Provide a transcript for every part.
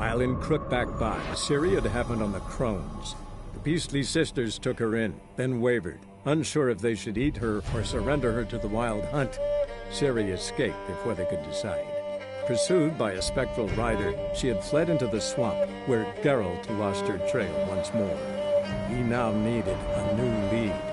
While in Crookback Bay, Ciri had happened on the Crones. The beastly sisters took her in, then wavered, unsure if they should eat her or surrender her to the Wild Hunt. Ciri escaped before they could decide. Pursued by a spectral rider, she had fled into the swamp, where Geralt lost her trail once more. He now needed a new lead.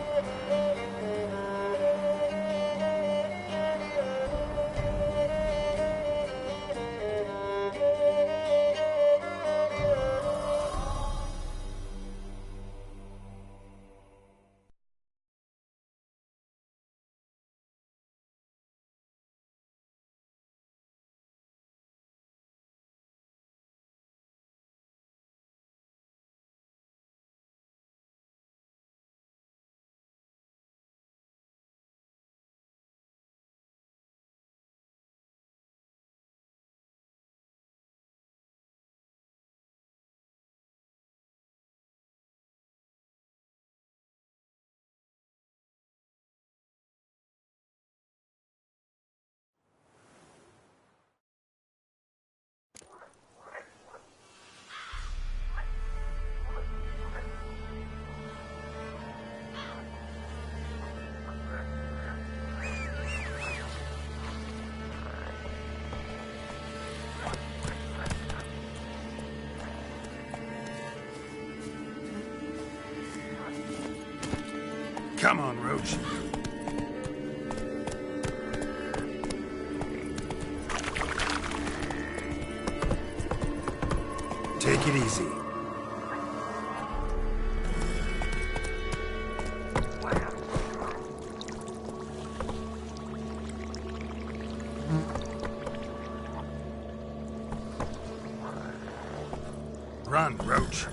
Come on, Roach. Take it easy. Run, Roach.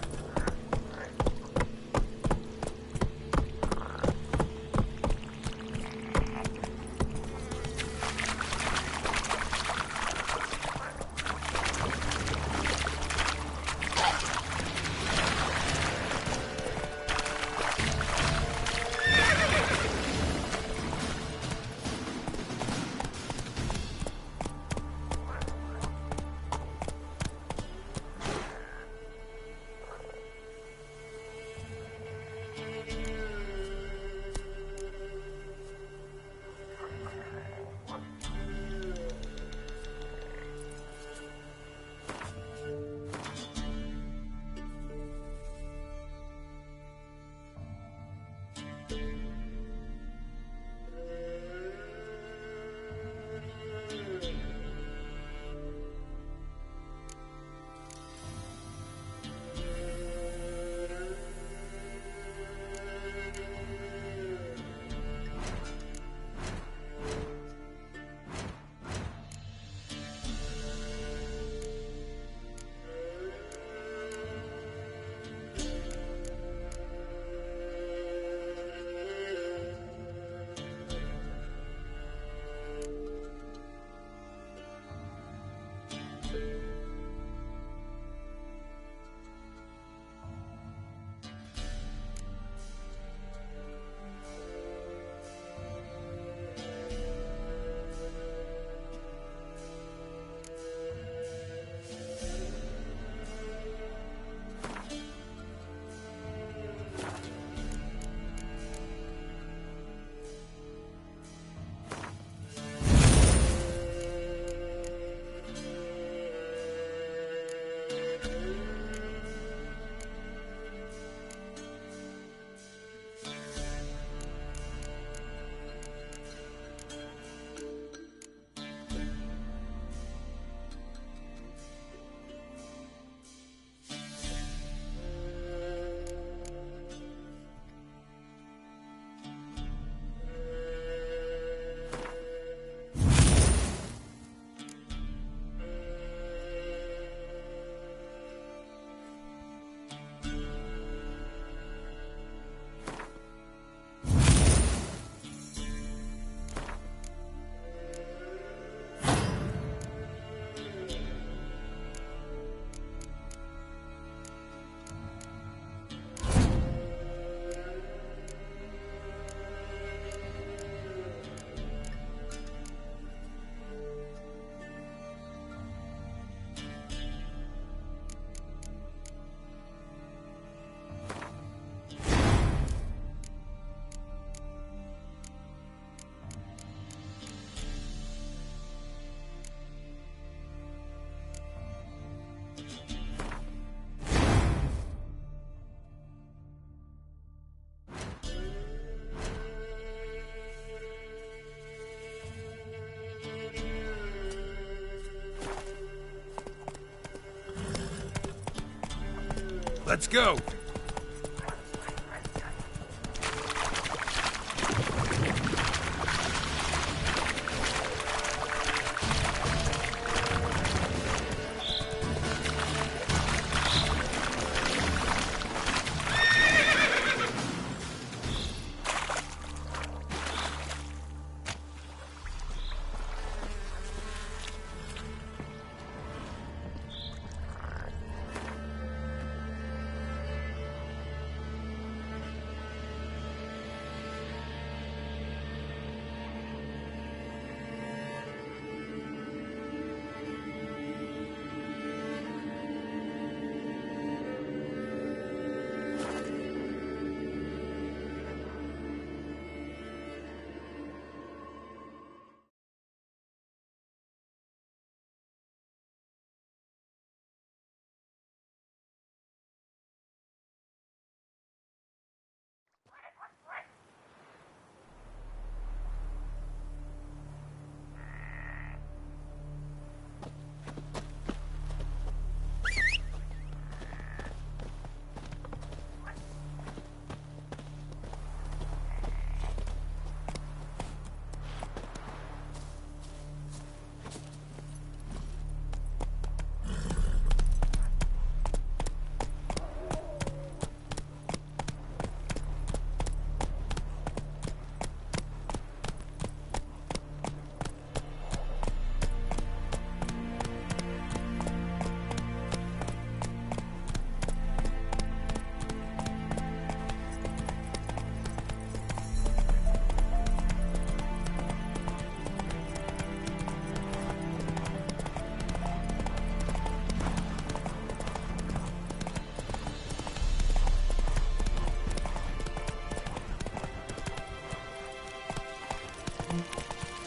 Let's go!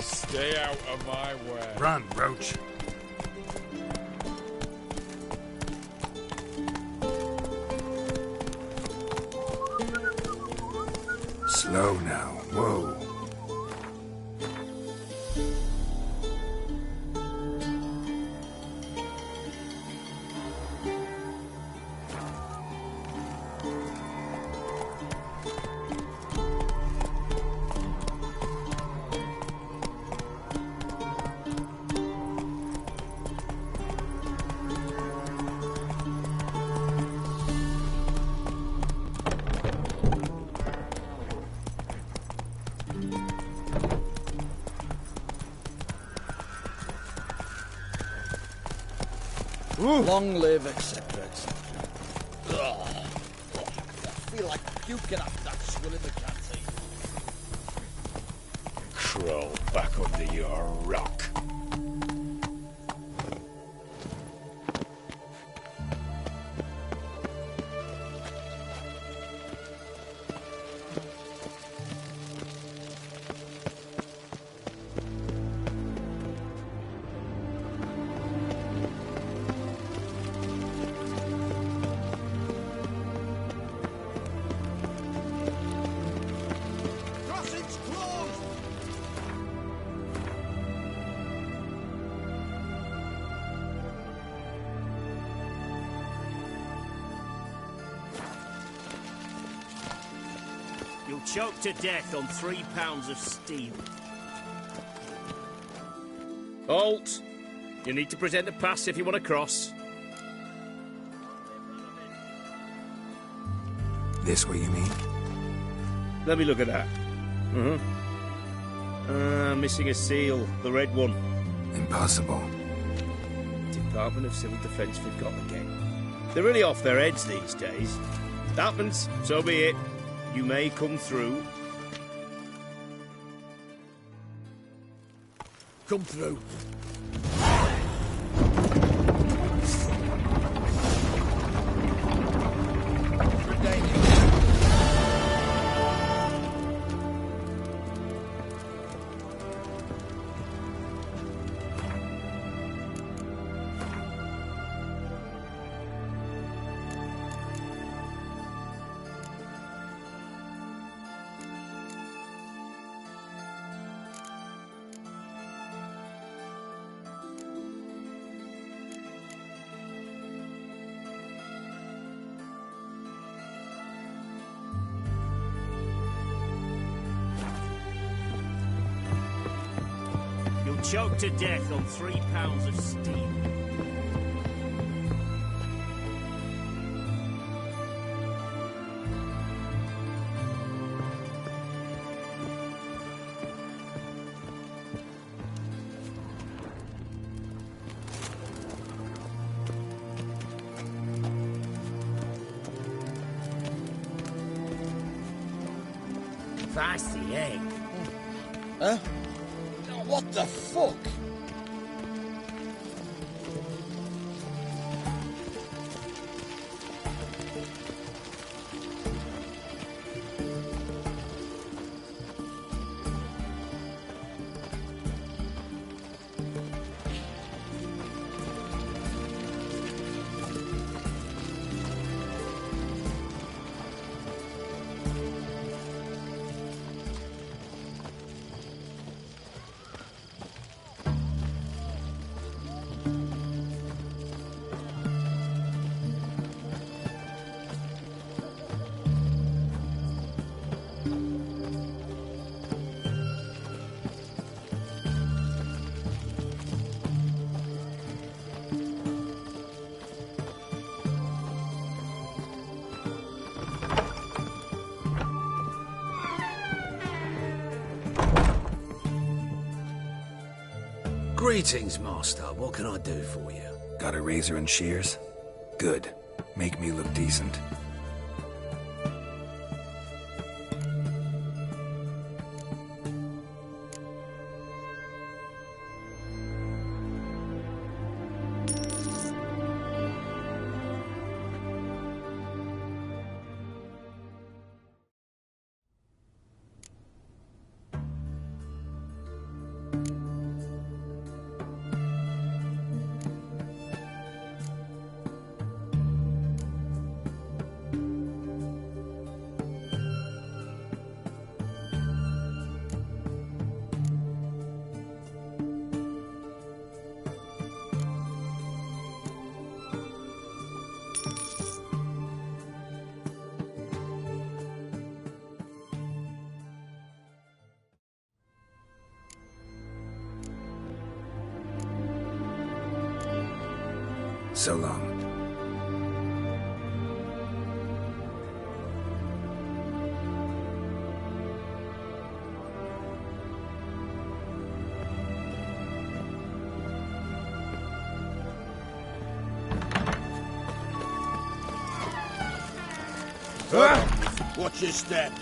Stay out of my way. Run, Roach. Slow now. Whoa. Long live, etc., etc. I feel like puking after that swill in the canteen. Crawl back under your rock. You'll choke to death on 3 pounds of steel. Halt! You need to present a pass if you want to cross. This what you mean? Let me look at that. Missing a seal, the red one. Impossible. Department of Civil Defence forgot again. They're really off their heads these days. Happens, so be it. You may come through. Come through. choked to death on 3 pounds of steel. That's the egg. Huh? What the fuck? Greetings, Master. What can I do for you? Got a razor and shears? Good. Make me look decent. So long. Watch your step.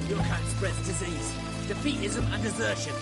Your kind spreads disease, defeatism and desertion.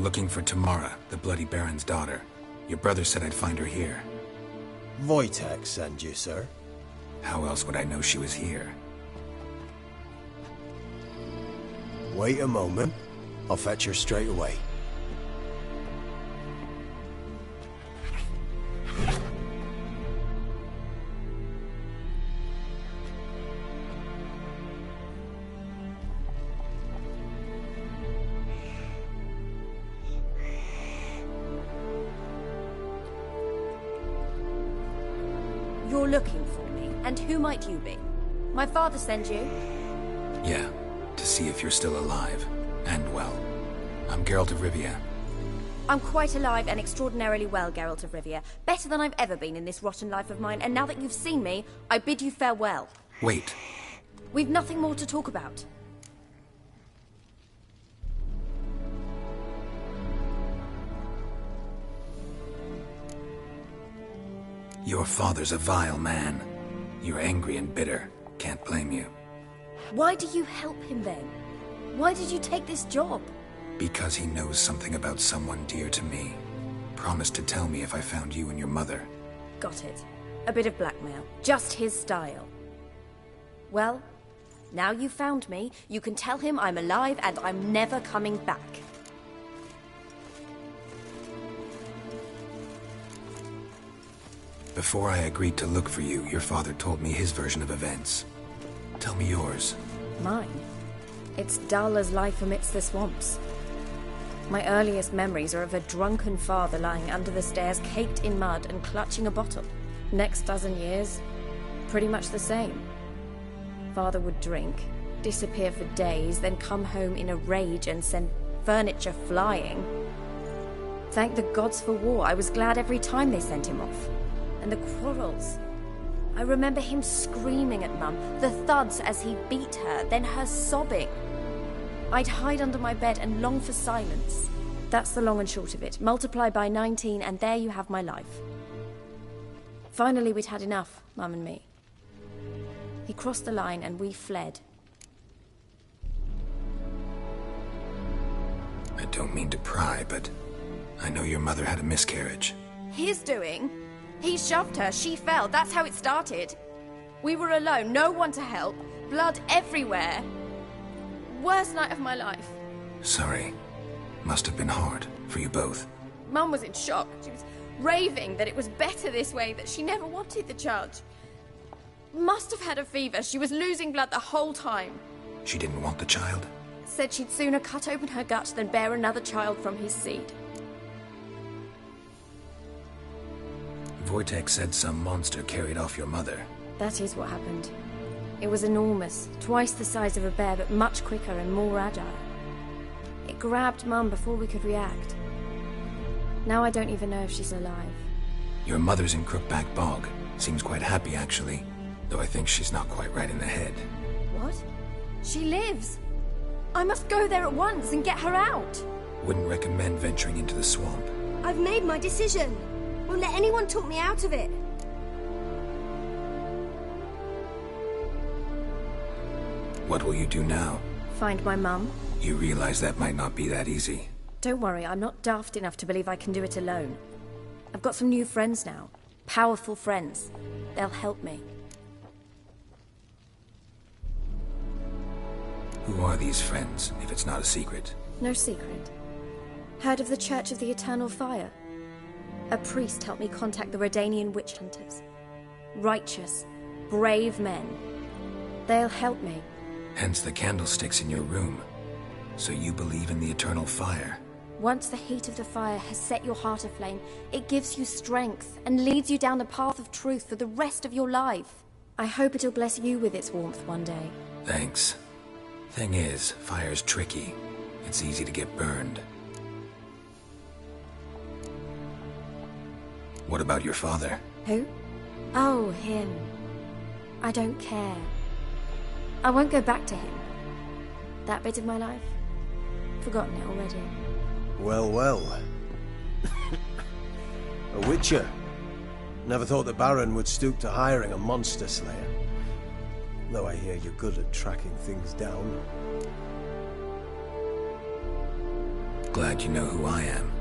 I'm looking for Tamara, the Bloody Baron's daughter. Your brother said I'd find her here. Wojtek sent you, sir. How else would I know she was here? Wait a moment. I'll fetch her straight away. You're looking for me, and who might you be? My father sent you? Yeah, to see if you're still alive. And well. I'm Geralt of Rivia. I'm quite alive and extraordinarily well, Geralt of Rivia. Better than I've ever been in this rotten life of mine, and now that you've seen me, I bid you farewell. Wait. We've nothing more to talk about. Your father's a vile man. You're angry and bitter. Can't blame you. Why do you help him then? Why did you take this job? Because he knows something about someone dear to me. Promised to tell me if I found you and your mother. Got it. A bit of blackmail. Just his style. Well, now you've found me, you can tell him I'm alive and I'm never coming back. Before I agreed to look for you, your father told me his version of events. Tell me yours. Mine? It's dull as life amidst the swamps. My earliest memories are of a drunken father lying under the stairs, caked in mud and clutching a bottle. Next dozen years, pretty much the same. Father would drink, disappear for days, then come home in a rage and send furniture flying. Thank the gods for war. I was glad every time they sent him off. And the quarrels. I remember him screaming at Mum, the thuds as he beat her, then her sobbing. I'd hide under my bed and long for silence. That's the long and short of it. Multiply by 19 and there you have my life. Finally we'd had enough, Mum and me. He crossed the line and we fled. I don't mean to pry, but I know your mother had a miscarriage. His doing? He shoved her, she fell, that's how it started. We were alone, no one to help, blood everywhere. Worst night of my life. Sorry. Must have been hard for you both. Mum was in shock. She was raving that it was better this way, that she never wanted the child. Must have had a fever. She was losing blood the whole time. She didn't want the child? Said she'd sooner cut open her gut than bear another child from his seed. Wojtek said some monster carried off your mother. That is what happened. It was enormous, twice the size of a bear, but much quicker and more agile. It grabbed Mum before we could react. Now I don't even know if she's alive. Your mother's in Crookback Bog. Seems quite happy, actually. Though I think she's not quite right in the head. What? She lives! I must go there at once and get her out! Wouldn't recommend venturing into the swamp. I've made my decision. Won't let anyone talk me out of it. What will you do now? Find my mum. You realize that might not be that easy. Don't worry, I'm not daft enough to believe I can do it alone. I've got some new friends now. Powerful friends. They'll help me. Who are these friends, if it's not a secret? No secret. Heard of the Church of the Eternal Fire? A priest helped me contact the Redanian witch hunters. Righteous, brave men. They'll help me. Hence the candlesticks in your room. So you believe in the eternal fire? Once the heat of the fire has set your heart aflame, it gives you strength and leads you down the path of truth for the rest of your life. I hope it'll bless you with its warmth one day. Thanks. Thing is, fire's tricky. It's easy to get burned. What about your father? Who? Oh, him. I don't care. I won't go back to him. That bit of my life? Forgotten it already. Well, well. A witcher. Never thought the Baron would stoop to hiring a monster slayer. Though I hear you're good at tracking things down. Glad you know who I am.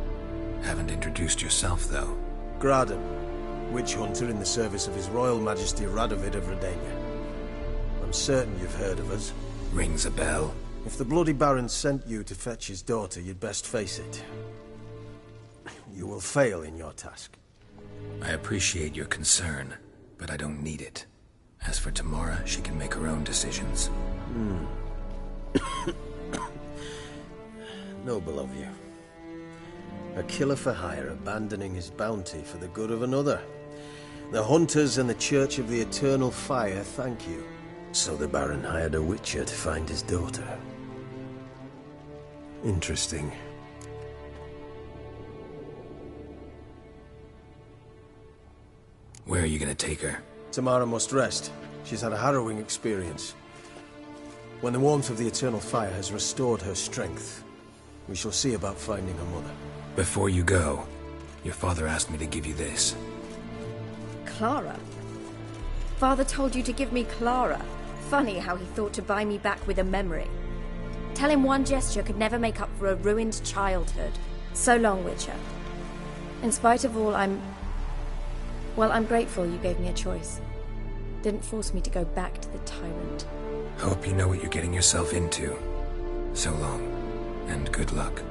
Haven't introduced yourself, though. Graden, witch hunter in the service of His Royal Majesty Radovid of Redania. I'm certain you've heard of us. Rings a bell. If the Bloody Baron sent you to fetch his daughter, you'd best face it. You will fail in your task. I appreciate your concern, but I don't need it. As for Tamara, she can make her own decisions. Noble of you. A killer for hire abandoning his bounty for the good of another. The hunters and the Church of the Eternal Fire thank you. So the Baron hired a witcher to find his daughter. Interesting. Where are you gonna take her? Tamara must rest. She's had a harrowing experience. When the warmth of the Eternal Fire has restored her strength, we shall see about finding her mother. Before you go, your father asked me to give you this. Clara? Father told you to give me Clara. Funny how he thought to buy me back with a memory. Tell him one gesture could never make up for a ruined childhood. So long, Witcher. In spite of all, I'm grateful you gave me a choice. Didn't force me to go back to the tyrant. Hope you know what you're getting yourself into. So long, and good luck.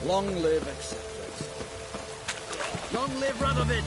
Long live etc. Long live Radovid!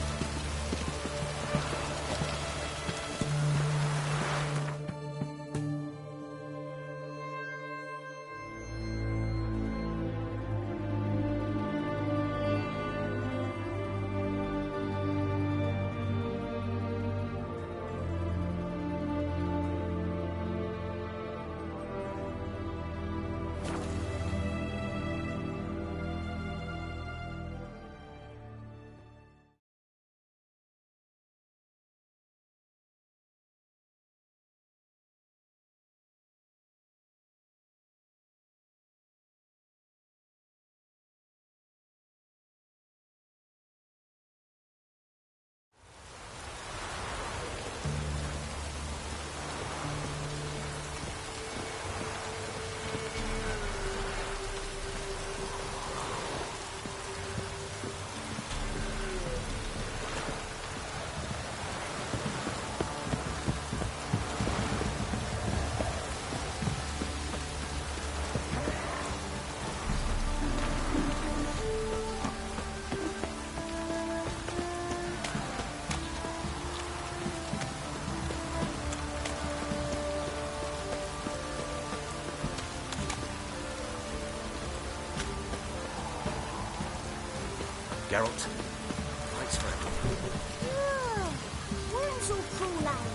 Geralt, thanks for everything. Where's all cruel land?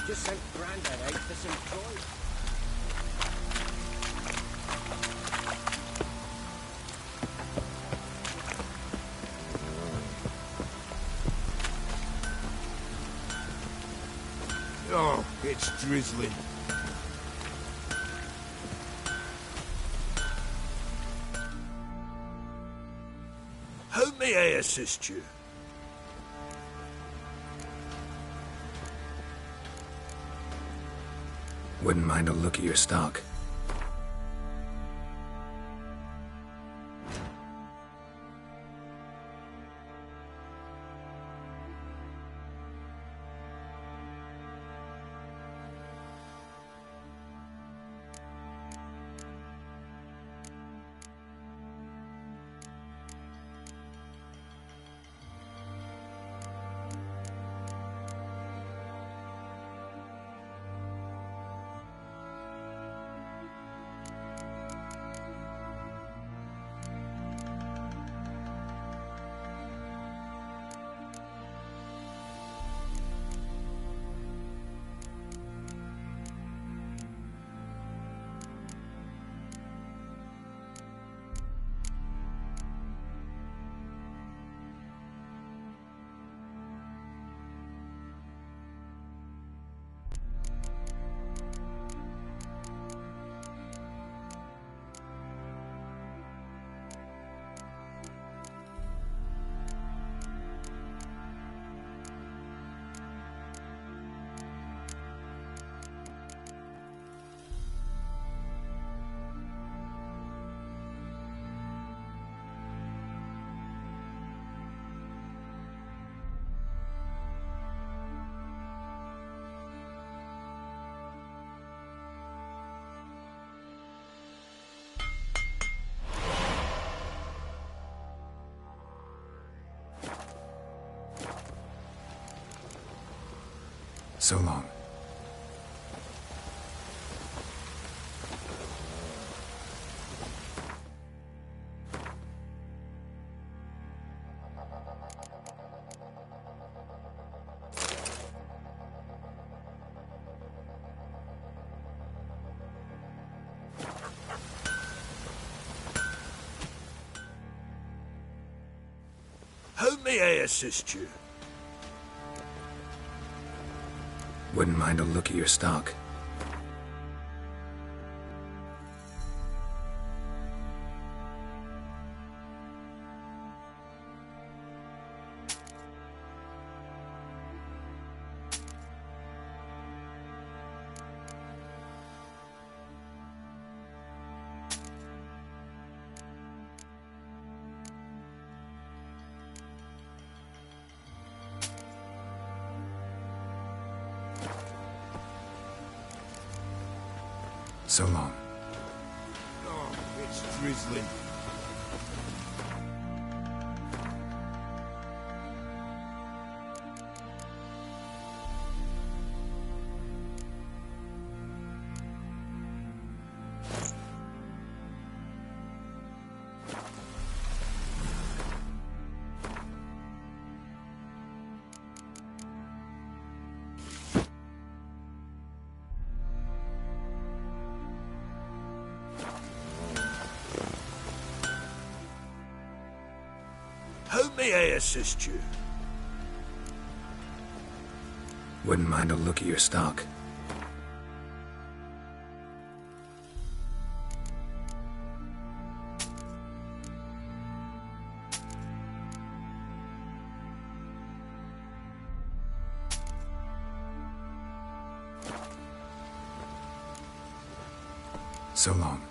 Just sent Grandad out for some toys. Oh, it's drizzling. How may I assist you? Wouldn't mind a look at your stock. So long. How may I assist you? Wouldn't mind a look at your stock. So long. Oh, it's drizzling. How may I assist you? Wouldn't mind a look at your stock. So long.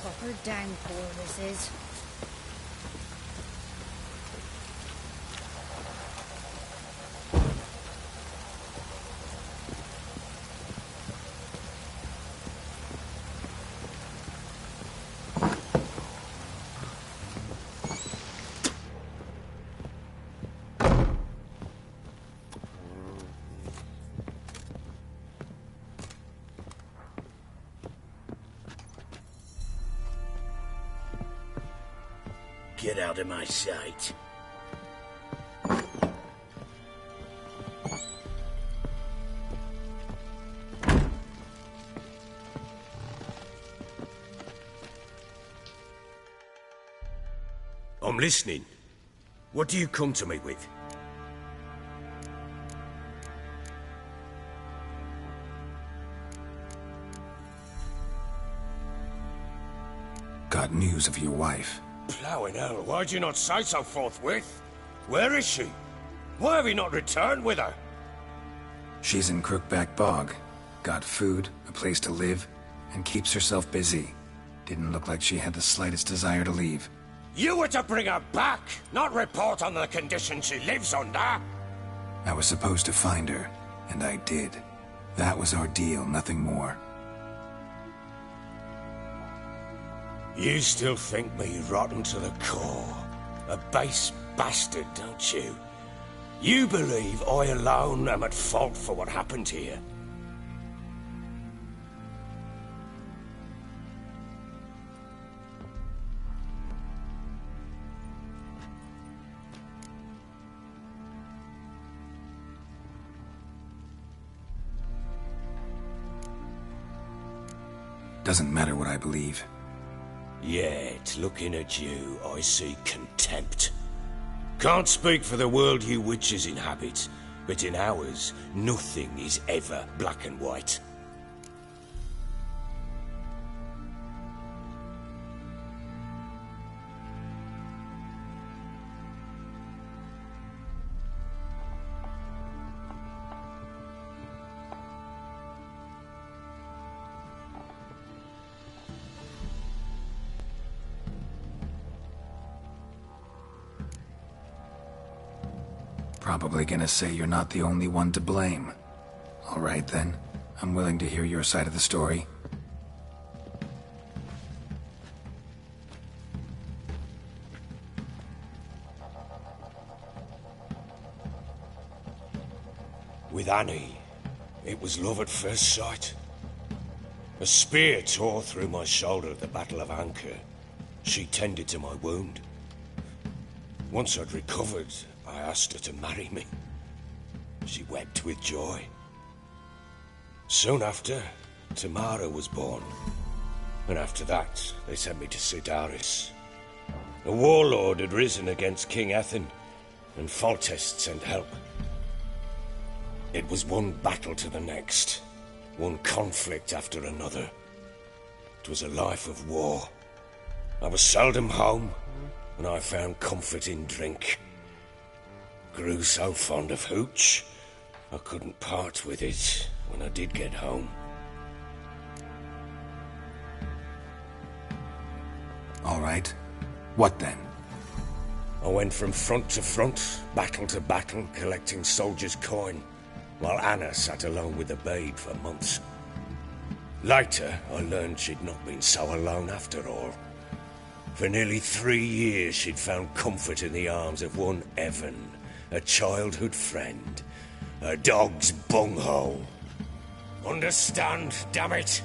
Proper downpour this is. Get out of my sight. I'm listening. What do you come to me with? Got news of your wife. Plowing hell, why'd you not say so forthwith? Where is she? Why have you not returned with her? She's in Crookback Bog. Got food, a place to live, and keeps herself busy. Didn't look like she had the slightest desire to leave. You were to bring her back, not report on the conditions she lives under. I was supposed to find her, and I did. That was our deal, nothing more. You still think me rotten to the core. A base bastard, don't you? You believe I alone am at fault for what happened here. Doesn't matter what I believe. Yet, looking at you, I see contempt. Can't speak for the world you witches inhabit, but in ours, nothing is ever black and white. Probably gonna say you're not the only one to blame. All right then, I'm willing to hear your side of the story. With Annie, it was love at first sight. A spear tore through my shoulder at the Battle of Anchor. She tended to my wound. Once I'd recovered, I asked her to marry me. She wept with joy. Soon after, Tamara was born. And after that, they sent me to Sidaris. A warlord had risen against King Ethan, and Foltest sent help. It was one battle to the next, one conflict after another. It was a life of war. I was seldom home, and I found comfort in drink. Grew so fond of hooch, I couldn't part with it when I did get home. all right. What then? I went from front to front, battle to battle, collecting soldiers' coin, while Anna sat alone with the babe for months. Later, I learned she'd not been so alone after all. For nearly 3 years, she'd found comfort in the arms of one Evan, a childhood friend, a dog's bunghole. Understand, damn it?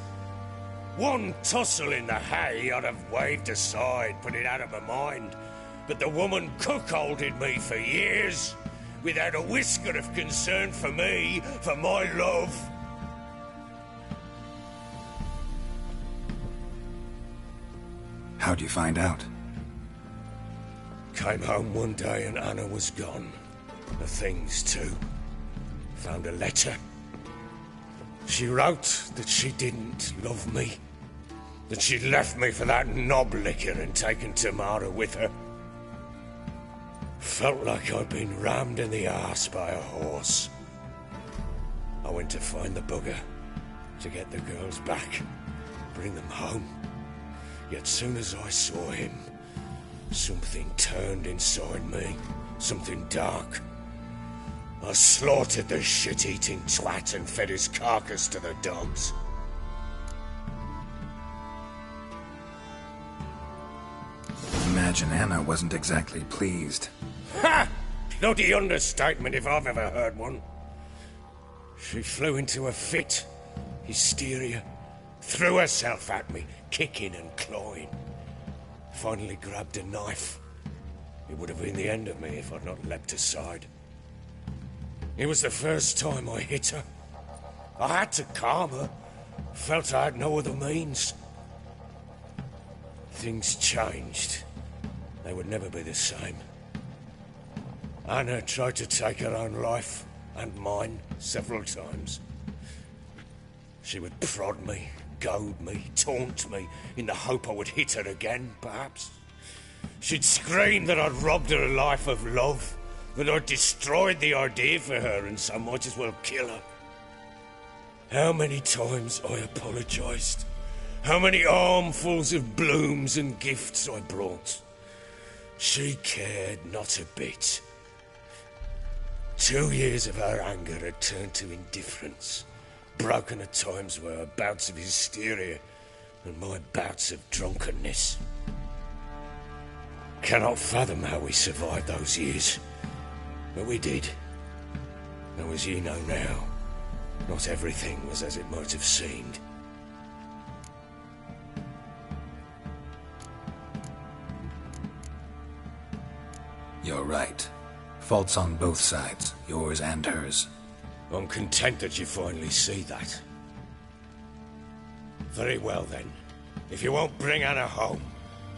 One tussle in the hay I'd have waved aside, put it out of my mind. But the woman cuckolded me for years, without a whisker of concern for me, for my love. How'd you find out? Came home one day and Anna was gone. The things too. Found a letter. She wrote that she didn't love me. That she'd left me for that knob licker and taken Tamara with her. Felt like I'd been rammed in the arse by a horse. I went to find the bugger, to get the girls back, bring them home. Yet soon as I saw him, something turned inside me, something dark. I slaughtered the shit-eating twat and fed his carcass to the dogs. Imagine Anna wasn't exactly pleased. Ha! Bloody understatement if I've ever heard one. She flew into a fit, hysteria, threw herself at me, kicking and clawing. Finally grabbed a knife. It would have been the end of me if I'd not leapt aside. It was the first time I hit her. I had to calm her. Felt I had no other means. Things changed. They would never be the same. Anna tried to take her own life, and mine, several times. She would prod me, goad me, taunt me, in the hope I would hit her again, perhaps. She'd scream that I'd robbed her life of love, that I'd destroyed the idea for her, and so might as well kill her. How many times I apologized. How many armfuls of blooms and gifts I brought. She cared not a bit. 2 years of her anger had turned to indifference, broken at times by her bouts of hysteria and my bouts of drunkenness. Cannot fathom how we survived those years, but we did. Though as you know now, not everything was as it might have seemed. You're right. Faults on both sides, yours and hers. I'm content that you finally see that. Very well then. If you won't bring Anna home,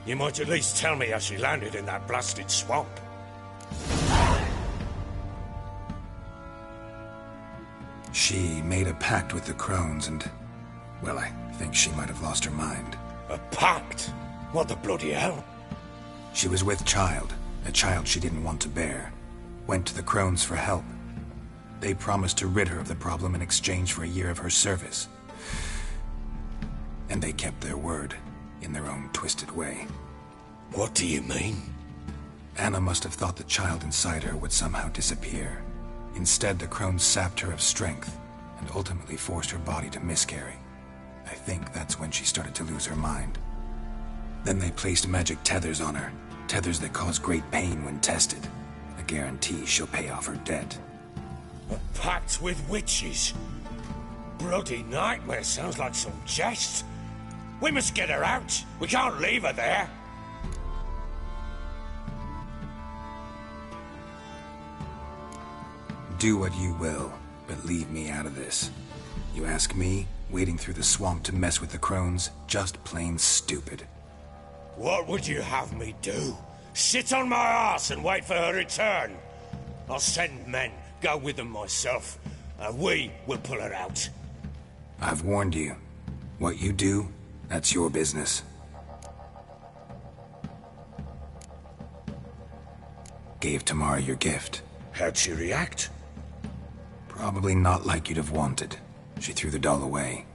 you might at least tell me how she landed in that blasted swamp. She made a pact with the crones and, well, I think she might have lost her mind. A pact? What the bloody hell? She was with child, a child she didn't want to bear. Went to the crones for help. They promised to rid her of the problem in exchange for a year of her service. And they kept their word, in their own twisted way. What do you mean? Anna must have thought the child inside her would somehow disappear. Instead, the crones sapped her of strength, and ultimately forced her body to miscarry. I think that's when she started to lose her mind. Then they placed magic tethers on her, tethers that cause great pain when tested. A guarantee she'll pay off her debt. A pact with witches? Bloody nightmare, sounds like some jest. We must get her out. We can't leave her there. Do what you will, but leave me out of this. You ask me, wading through the swamp to mess with the crones, just plain stupid. What would you have me do? Sit on my arse and wait for her return? I'll send men, go with them myself, and we will pull her out. I've warned you. What you do, that's your business. Gave Tamara your gift. How'd she react? Probably not like you'd have wanted. She threw the doll away.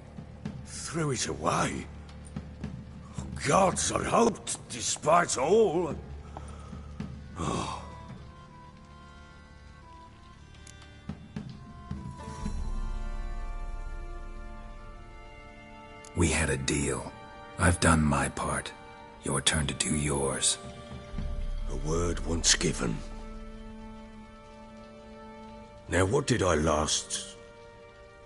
Threw it away? Oh, gods, I hoped, despite all. Oh. We had a deal. I've done my part. Your turn to do yours. A word once given. Now, what did I last...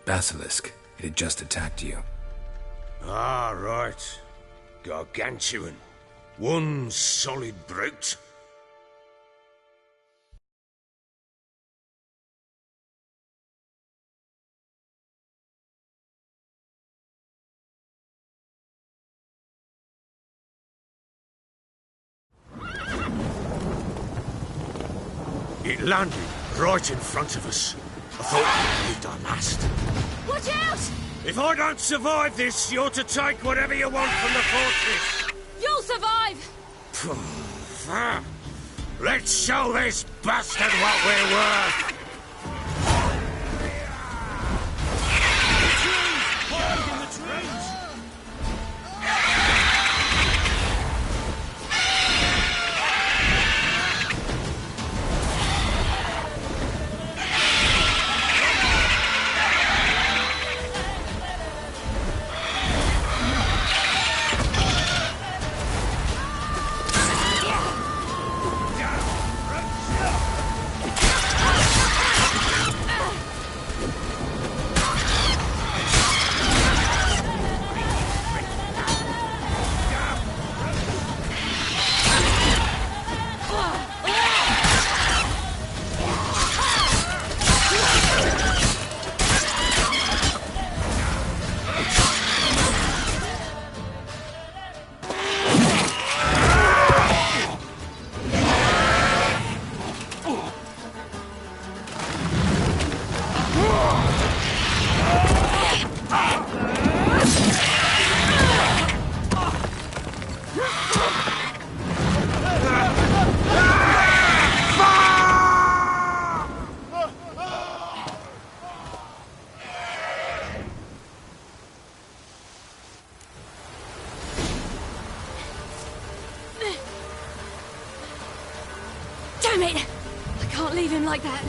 Basilisk. It had just attacked you. Ah, right. Gargantuan. One solid brute. It landed right in front of us. I thought we'd our last. Watch out! If I don't survive this, you're to take whatever you want from the fortress. You'll survive! Let's show this bastard what we're worth. Damn it! I can't leave him like that.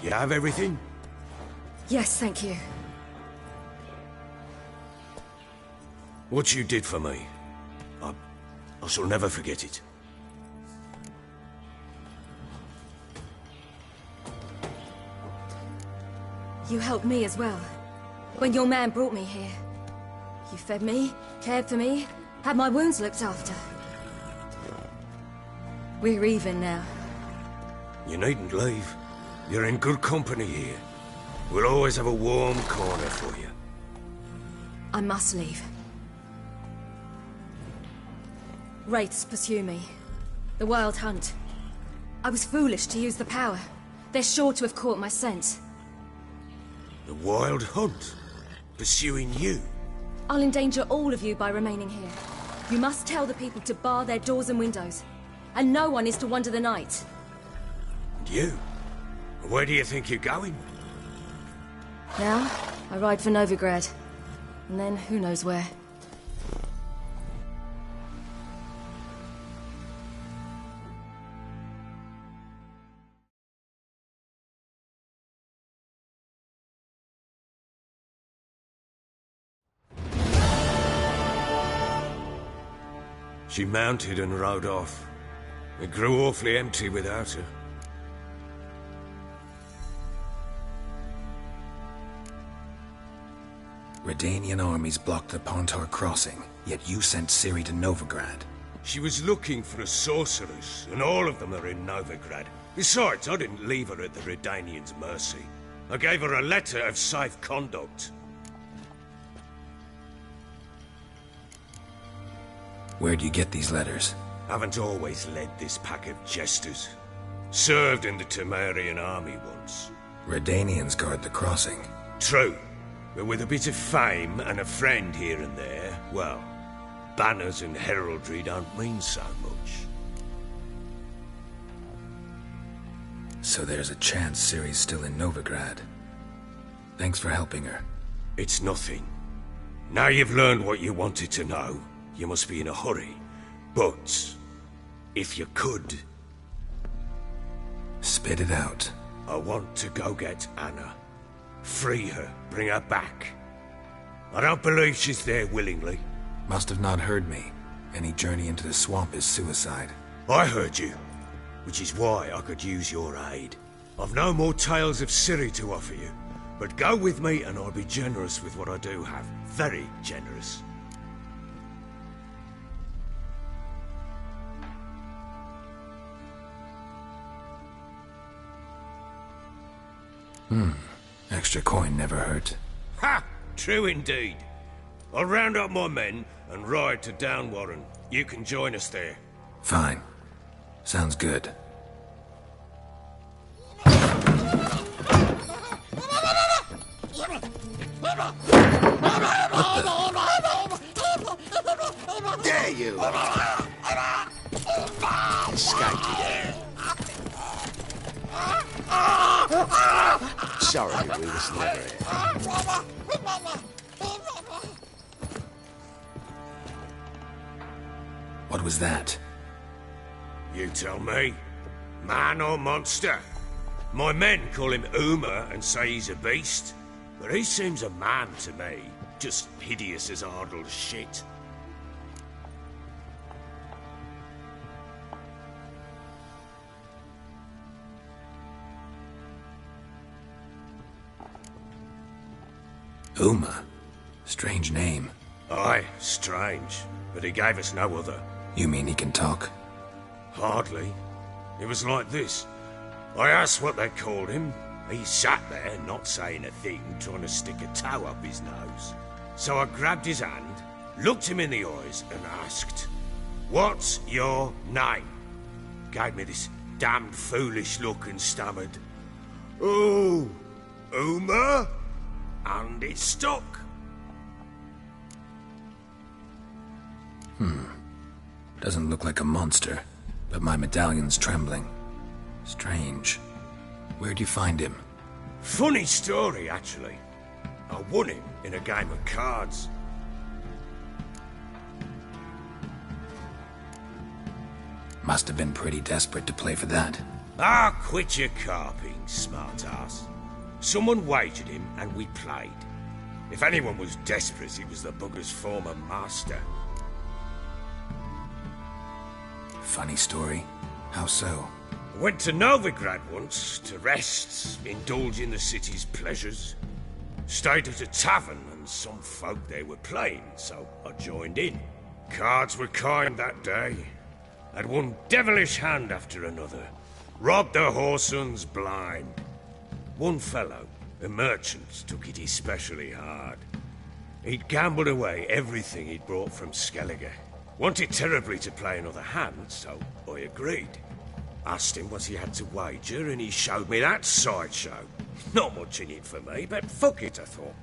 You have everything? Yes, thank you. What you did for me, I shall never forget it. You helped me as well. When your man brought me here. You fed me, cared for me, had my wounds looked after. We're even now. You needn't leave. You're in good company here. We'll always have a warm corner for you. I must leave. Wraiths pursue me. The Wild Hunt. I was foolish to use the power. They're sure to have caught my scent. The Wild Hunt? Pursuing you? I'll endanger all of you by remaining here. You must tell the people to bar their doors and windows. And no one is to wander the night. And you? Where do you think you're going? Now, I ride for Novigrad. And then who knows where. She mounted and rode off. It grew awfully empty without her. Redanian armies blocked the Pontar crossing, yet you sent Ciri to Novigrad. She was looking for a sorceress, and all of them are in Novigrad. Besides, I didn't leave her at the Redanians' mercy. I gave her a letter of safe conduct. Where do you get these letters? Haven't always led this pack of jesters. Served in the Temerian army once. Redanians guard the crossing. True. But with a bit of fame and a friend here and there, well, banners and heraldry don't mean so much. So there's a chance Ciri's still in Novigrad. Thanks for helping her. It's nothing. Now you've learned what you wanted to know, you must be in a hurry. But, if you could... Spit it out. I want to go get Anna. Free her, bring her back. I don't believe she's there willingly. Must have not heard me. Any journey into the swamp is suicide. I heard you, which is why I could use your aid. I've no more tales of Ciri to offer you, but go with me and I'll be generous with what I do have. Very generous. Extra coin never hurt. Ha! True indeed. I'll round up my men and ride to Downwarren. You can join us there. Fine. Sounds good. Dare you! Escaped again. Sorry, we was never here. What was that? You tell me. Man or monster? My men call him Uma and say he's a beast, but he seems a man to me. Just hideous as Ardle's shit. Uma? Strange name. Aye, strange. But he gave us no other. You mean he can talk? Hardly. It was like this. I asked what they called him. He sat there, not saying a thing, trying to stick a toe up his nose. So I grabbed his hand, looked him in the eyes, and asked, "What's your name?" Gave me this damned foolish look and stammered, "Oh, Uma?" And it stuck. Doesn't look like a monster, but my medallion's trembling. Strange. Where'd you find him? Funny story, actually. I won him in a game of cards. Must have been pretty desperate to play for that. Ah, quit your carping. smart ass. Someone wagered him, and we played. If anyone was desperate, it was the bugger's former master. Funny story. How so? I went to Novigrad once to rest, indulge in the city's pleasures. Stayed at a tavern, and some folk there were playing, so I joined in. Cards were kind that day. Had one devilish hand after another. Robbed the whoresun's blind. One fellow, a merchant, took it especially hard. He'd gambled away everything he'd brought from Skellige. Wanted terribly to play another hand, so I agreed. Asked him what he had to wager, and he showed me that sideshow. Not much in it for me, but fuck it, I thought.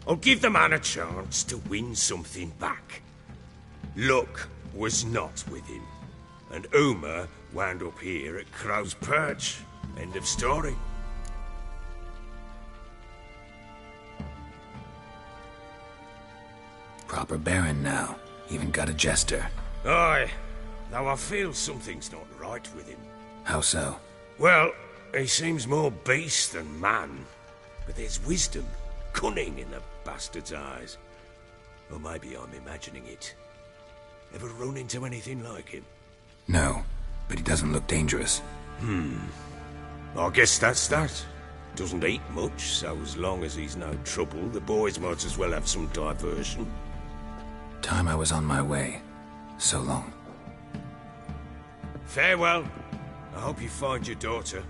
I'll give the man a chance to win something back. Luck was not with him, and Uma wound up here at Crow's Perch. End of story. Proper baron now. Even got a jester. Aye, though I feel something's not right with him. How so? Well, he seems more beast than man. But there's wisdom, cunning in the bastard's eyes. Or maybe I'm imagining it. Ever run into anything like him? No, but he doesn't look dangerous. I guess that's that. Doesn't eat much, so as long as he's no trouble, the boys might as well have some diversion. Time I was on my way. So long. Farewell. I hope you find your daughter.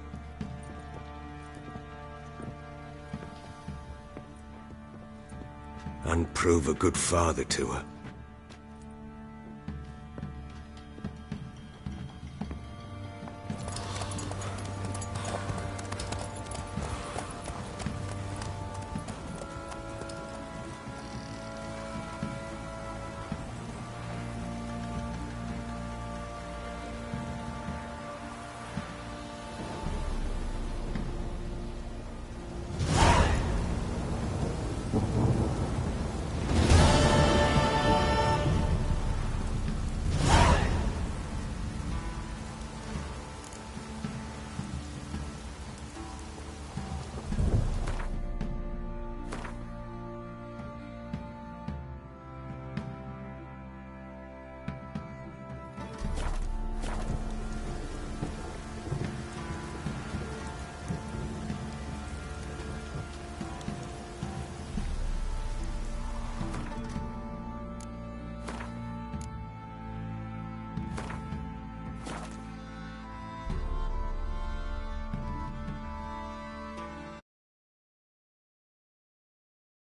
And prove a good father to her.